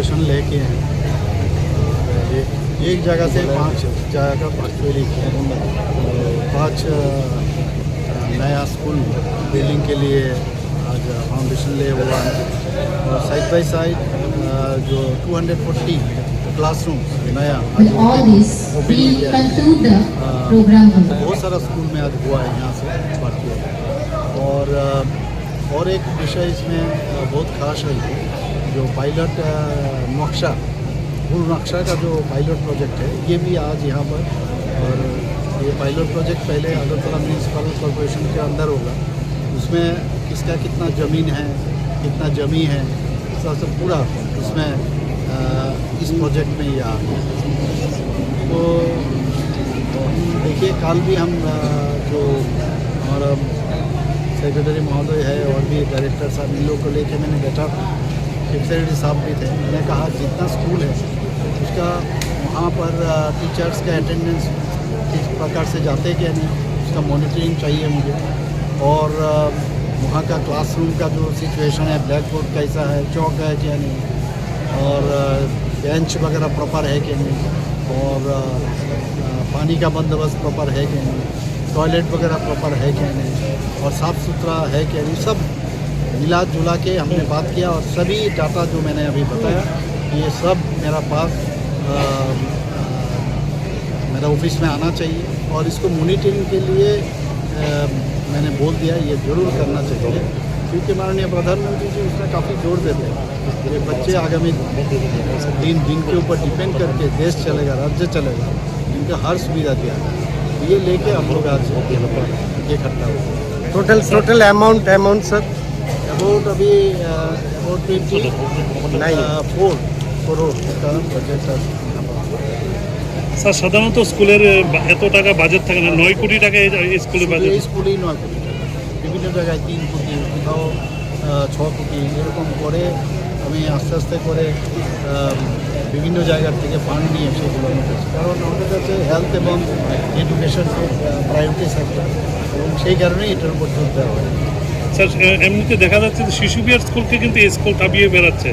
Foundation लेके हैं। एक जगह से 5 जगह का एक्चुअली 5 नया स्कूल बिल्डिंग के लिए आज फाउंडेशन ले हुआ है। और साइड बाई साइड जो 240 क्लासरूम नया बहुत सारा स्कूल में आज हुआ है यहाँ से भर्ती हुआ। और एक विषय इसमें बहुत खास है जो पायलट नक्शा फुल नक्शा का जो पायलट प्रोजेक्ट है ये भी आज यहाँ पर। और ये पायलट प्रोजेक्ट पहले अगरतला म्यूनसिपल कॉरपोरेशन के अंदर होगा, उसमें किसका कितना ज़मीन है कितना जमी है सब पूरा उसमें इस प्रोजेक्ट में ये आ गया। तो देखिए कल भी हम जो हमारा सेक्रेटरी महोदय है और भी डायरेक्टर साहब इन लोग को लेके मैंने बैठा था, चीफ सेक्रेटरी साहब भी थे। मैंने कहा जितना स्कूल है उसका वहाँ पर टीचर्स का अटेंडेंस किस प्रकार से जाते क्या नहीं उसका मॉनिटरिंग चाहिए मुझे। और वहाँ का क्लासरूम का जो सिचुएशन है, ब्लैक बोर्ड कैसा है, चौक है क्या नहीं, और बेंच वगैरह प्रॉपर है कि नहीं, और पानी का बंदोबस्त प्रॉपर है कि नहीं, टॉयलेट वगैरह प्रॉपर है कि नहीं, और साफ़ सुथरा है कि नहीं, सब मिला जुला के हमने बात किया। और सभी डाटा जो मैंने अभी बताया ये सब मेरा पास मेरा ऑफिस में आना चाहिए। और इसको मॉनिटरिंग के लिए मैंने बोल दिया ये ज़रूर करना चाहिए, क्योंकि माननीय प्रधानमंत्री जी उसमें काफ़ी जोर देते हैं कि बच्चे आगामी दिन के ऊपर डिपेंड करके देश चलेगा, राज्य चलेगा, इनका हर सुविधा दिया है। ये लेके हम लोग आज इकट्ठा हुए। टोटल अमाउंट सर अबाउट अभी अबाउट 24 करोड़ का बजट है। স্যার সাধারণত স্কুলের এত টাকা বাজেট থাকে না, 9 কোটি টাকা স্কুলের বাজেট। স্কুলেই 9 কোটি টাকা, বিভিন্ন জায়গায় 3 কোটি, কোথাও 6 কোটি এরকম করে আমি আস্তে আস্তে করে বিভিন্ন জায়গার থেকে ফান্ড নিয়ে সেগুলো নিতেছি। কারণ আমাদের কাছে হেলথ এবং এডুকেশন প্রায়োরিটি সেক্টর, এবং সেই কারণেই এটার উপর জোর দেওয়া হয়। স্যার এমনিতে দেখা যাচ্ছে যে শিশু বিহার স্কুলকে কিন্তু এই স্কুল কাঁপিয়ে বেড়াচ্ছে,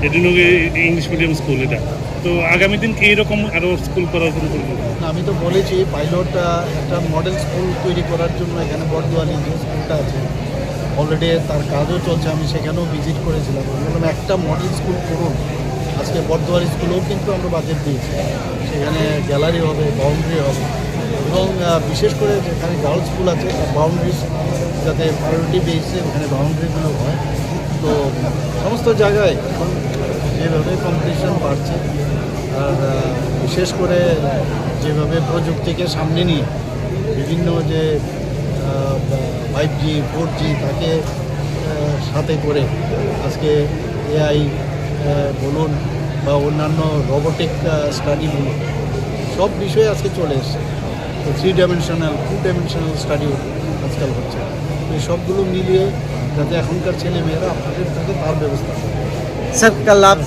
এডিনগে ইংলিশ মিডিয়াম স্কুল এটা। তো আগামী দিন কি এরকম আরও স্কুল করার জন্য আমি তো বলেছি পাইলট একটা মডেল স্কুল তৈরি করার জন্য এখানে বর্দোয়ালি যে স্কুলটা আছে অলরেডি তার কাজও চলছে, আমি সেখানেও ভিজিট করেছিলাম। বললাম একটা মডেল স্কুল করুন। আজকে বর্দোয়ালি স্কুলেও কিন্তু আমরা বাজেট দিয়েছি, সেখানে গ্যালারি হবে, বাউন্ডারি হবে, এবং বিশেষ করে যেখানে গার্লস স্কুল আছে বাউন্ডারিজ যাতে প্রায়োরিটি বেসে ওখানে বাউন্ডারিগুলো হয়। তো সমস্ত জায়গায় এখন যেভাবে কম্পিটিশন বাড়ছে, আর বিশেষ করে যেভাবে প্রযুক্তিকে সামনে নিয়ে বিভিন্ন যে 5G 4G তাকে সাথে করে আজকে AI বলুন বা অন্যান্য রোবোটিক স্টাডি বলুন, সব বিষয়ে আজকে চলে এসছে। তো 3 ডাইমেনশনাল 2 ডাইমেনশনাল স্টাডিও আজকাল হচ্ছে। এই সবগুলো মিলিয়ে যাতে এখনকার ছেলে মেয়েরা আপনাদের থাকে তার ব্যবস্থা। सर कल आप